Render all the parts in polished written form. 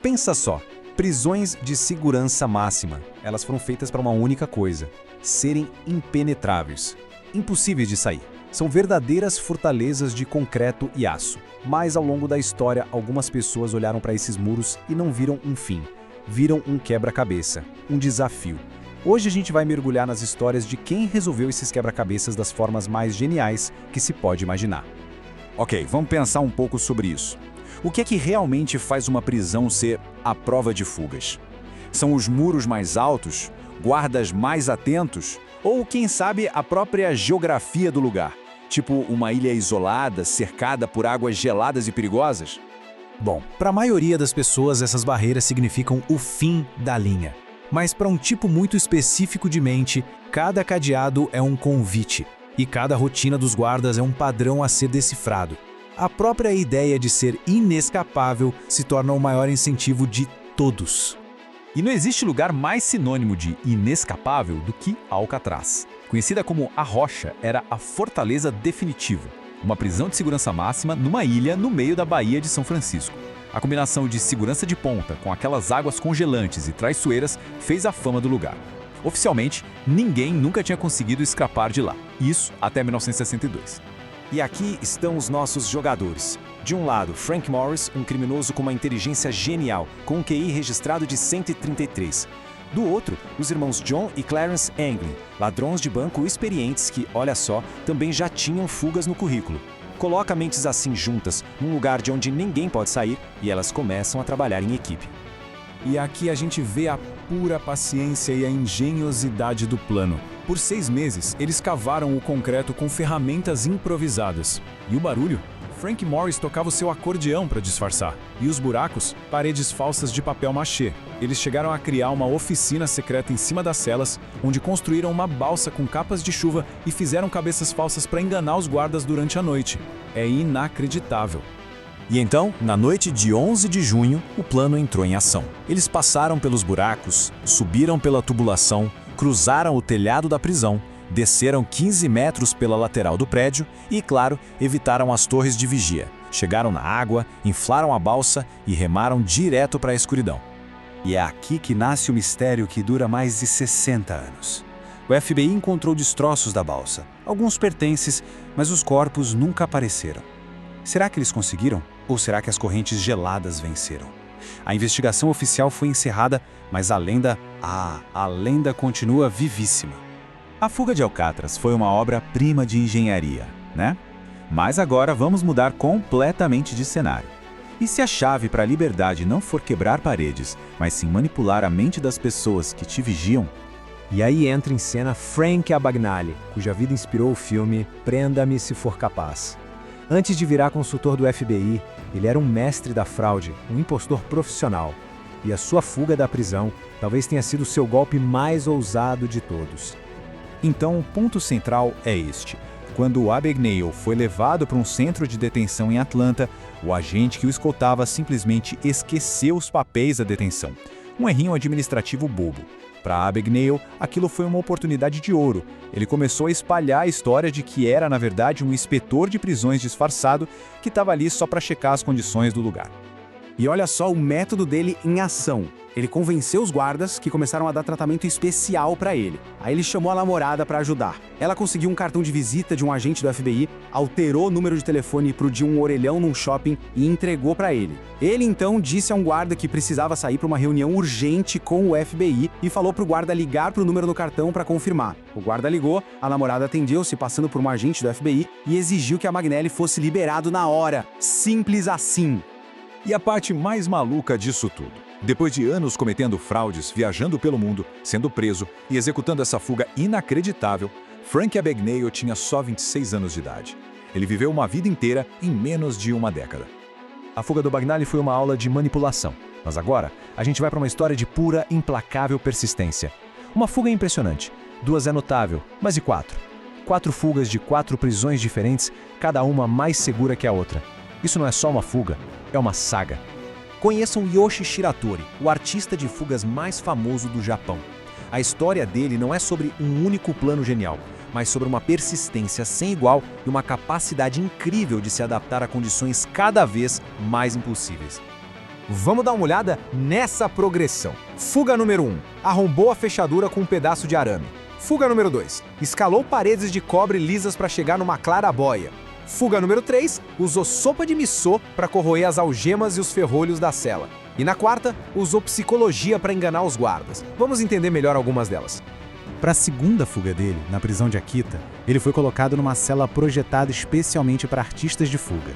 Pensa só, prisões de segurança máxima. Elas foram feitas para uma única coisa: serem impenetráveis, impossíveis de sair. São verdadeiras fortalezas de concreto e aço. Mas ao longo da história, algumas pessoas olharam para esses muros e não viram um fim. Viram um quebra-cabeça, um desafio. Hoje a gente vai mergulhar nas histórias de quem resolveu esses quebra-cabeças das formas mais geniais que se pode imaginar. Ok, vamos pensar um pouco sobre isso. O que é que realmente faz uma prisão ser a prova de fugas? São os muros mais altos? Guardas mais atentos? Ou, quem sabe, a própria geografia do lugar? Tipo uma ilha isolada, cercada por águas geladas e perigosas? Bom, para a maioria das pessoas, essas barreiras significam o fim da linha. Mas para um tipo muito específico de mente, cada cadeado é um convite. E cada rotina dos guardas é um padrão a ser decifrado. A própria ideia de ser inescapável se torna o maior incentivo de todos. E não existe lugar mais sinônimo de inescapável do que Alcatraz. Conhecida como a Rocha, era a fortaleza definitiva. Uma prisão de segurança máxima numa ilha no meio da Baía de São Francisco. A combinação de segurança de ponta com aquelas águas congelantes e traiçoeiras fez a fama do lugar. Oficialmente, ninguém nunca tinha conseguido escapar de lá. Isso até 1962. E aqui estão os nossos jogadores. De um lado, Frank Morris, um criminoso com uma inteligência genial, com um QI registrado de 133. Do outro, os irmãos John e Clarence Anglin, ladrões de banco experientes que, olha só, também já tinham fugas no currículo. Coloca mentes assim juntas, num lugar de onde ninguém pode sair, e elas começam a trabalhar em equipe. E aqui a gente vê a pura paciência e a engenhosidade do plano. Por 6 meses, eles cavaram o concreto com ferramentas improvisadas. E o barulho? Frank Morris tocava o seu acordeão para disfarçar. E os buracos? Paredes falsas de papel machê. Eles chegaram a criar uma oficina secreta em cima das celas, onde construíram uma balsa com capas de chuva e fizeram cabeças falsas para enganar os guardas durante a noite. É inacreditável. E então, na noite de 11 de junho, o plano entrou em ação. Eles passaram pelos buracos, subiram pela tubulação, cruzaram o telhado da prisão, desceram 15 metros pela lateral do prédio e, claro, evitaram as torres de vigia. Chegaram na água, inflaram a balsa e remaram direto para a escuridão. E é aqui que nasce o mistério que dura mais de 60 anos. O FBI encontrou destroços da balsa, alguns pertences, mas os corpos nunca apareceram. Será que eles conseguiram? Ou será que as correntes geladas venceram? A investigação oficial foi encerrada, mas a lenda continua vivíssima. A fuga de Alcatraz foi uma obra-prima de engenharia, né? Mas agora vamos mudar completamente de cenário. E se a chave para a liberdade não for quebrar paredes, mas sim manipular a mente das pessoas que te vigiam? E aí entra em cena Frank Abagnale, cuja vida inspirou o filme Prenda-me se for capaz. Antes de virar consultor do FBI, ele era um mestre da fraude, um impostor profissional. E a sua fuga da prisão talvez tenha sido seu golpe mais ousado de todos. Então, o ponto central é este. Quando o Abagnale foi levado para um centro de detenção em Atlanta, o agente que o escoltava simplesmente esqueceu os papéis da detenção. Um errinho administrativo bobo. Para Abagnale, aquilo foi uma oportunidade de ouro. Ele começou a espalhar a história de que era, na verdade, um inspetor de prisões disfarçado que estava ali só para checar as condições do lugar. E olha só o método dele em ação. Ele convenceu os guardas que começaram a dar tratamento especial para ele. Aí ele chamou a namorada para ajudar. Ela conseguiu um cartão de visita de um agente do FBI, alterou o número de telefone de um orelhão num shopping e entregou para ele. Ele então disse a um guarda que precisava sair para uma reunião urgente com o FBI e falou para o guarda ligar para o número no cartão para confirmar. O guarda ligou, a namorada atendeu, se passando por um agente do FBI, e exigiu que a Abagnale fosse liberado na hora. Simples assim. E a parte mais maluca disso tudo. Depois de anos cometendo fraudes, viajando pelo mundo, sendo preso e executando essa fuga inacreditável, Frank Abagnale tinha só 26 anos de idade. Ele viveu uma vida inteira em menos de uma década. A fuga do Abagnale foi uma aula de manipulação. Mas agora, a gente vai para uma história de pura, implacável persistência. Uma fuga impressionante. 2 é notável, mas e 4? 4 fugas de 4 prisões diferentes, cada uma mais segura que a outra. Isso não é só uma fuga, é uma saga. Conheçam Yoshi Shiratori, o artista de fugas mais famoso do Japão. A história dele não é sobre um único plano genial, mas sobre uma persistência sem igual e uma capacidade incrível de se adaptar a condições cada vez mais impossíveis. Vamos dar uma olhada nessa progressão. Fuga número 1. Arrombou a fechadura com um pedaço de arame. Fuga número 2. Escalou paredes de cobre lisas para chegar numa clarabóia. Fuga número 3. Usou sopa de missô para corroer as algemas e os ferrolhos da cela. E na quarta, usou psicologia para enganar os guardas. Vamos entender melhor algumas delas. Para a segunda fuga dele, na prisão de Akita, ele foi colocado numa cela projetada especialmente para artistas de fuga.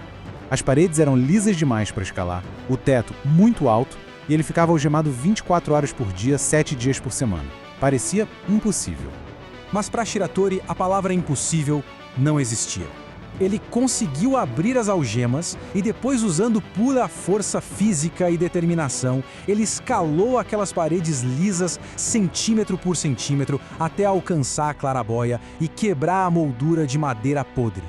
As paredes eram lisas demais para escalar, o teto muito alto e ele ficava algemado 24 horas por dia, 7 dias por semana. Parecia impossível. Mas para Shiratori, a palavra impossível não existia. Ele conseguiu abrir as algemas e depois, usando pura força física e determinação, ele escalou aquelas paredes lisas centímetro por centímetro até alcançar a clarabóia e quebrar a moldura de madeira podre.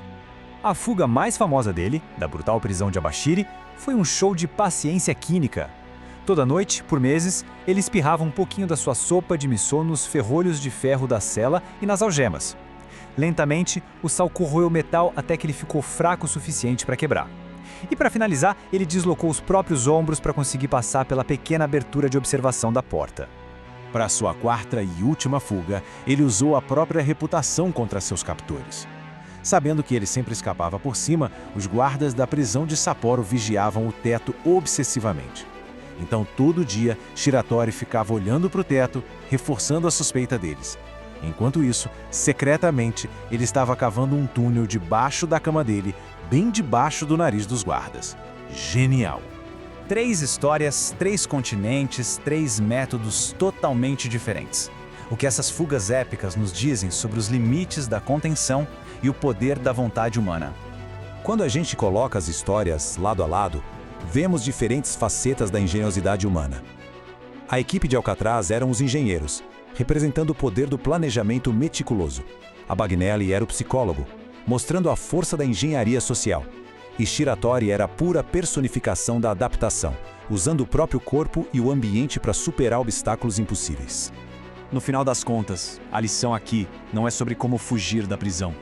A fuga mais famosa dele, da brutal prisão de Abashiri, foi um show de paciência química. Toda noite, por meses, ele espirrava um pouquinho da sua sopa de missô nos ferrolhos de ferro da cela e nas algemas. Lentamente, o sal corroeu o metal até que ele ficou fraco o suficiente para quebrar. E para finalizar, ele deslocou os próprios ombros para conseguir passar pela pequena abertura de observação da porta. Para sua quarta e última fuga, ele usou a própria reputação contra seus captores. Sabendo que ele sempre escapava por cima, os guardas da prisão de Sapporo vigiavam o teto obsessivamente. Então, todo dia, Shiratori ficava olhando para o teto, reforçando a suspeita deles. Enquanto isso, secretamente, ele estava cavando um túnel debaixo da cama dele, bem debaixo do nariz dos guardas. Genial! 3 histórias, 3 continentes, 3 métodos totalmente diferentes. O que essas fugas épicas nos dizem sobre os limites da contenção e o poder da vontade humana. Quando a gente coloca as histórias lado a lado, vemos diferentes facetas da engenhosidade humana. A equipe de Alcatraz eram os engenheiros, representando o poder do planejamento meticuloso. Abagnale era o psicólogo, mostrando a força da engenharia social. E Shiratori era a pura personificação da adaptação, usando o próprio corpo e o ambiente para superar obstáculos impossíveis. No final das contas, a lição aqui não é sobre como fugir da prisão.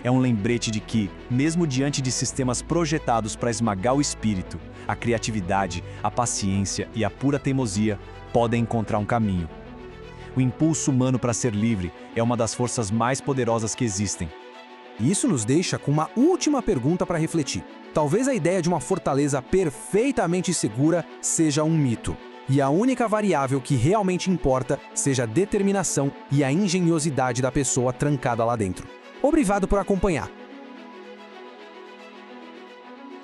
É um lembrete de que, mesmo diante de sistemas projetados para esmagar o espírito, a criatividade, a paciência e a pura teimosia podem encontrar um caminho. O impulso humano para ser livre é uma das forças mais poderosas que existem. E isso nos deixa com uma última pergunta para refletir. Talvez a ideia de uma fortaleza perfeitamente segura seja um mito. E a única variável que realmente importa seja a determinação e a engenhosidade da pessoa trancada lá dentro. Obrigado por acompanhar.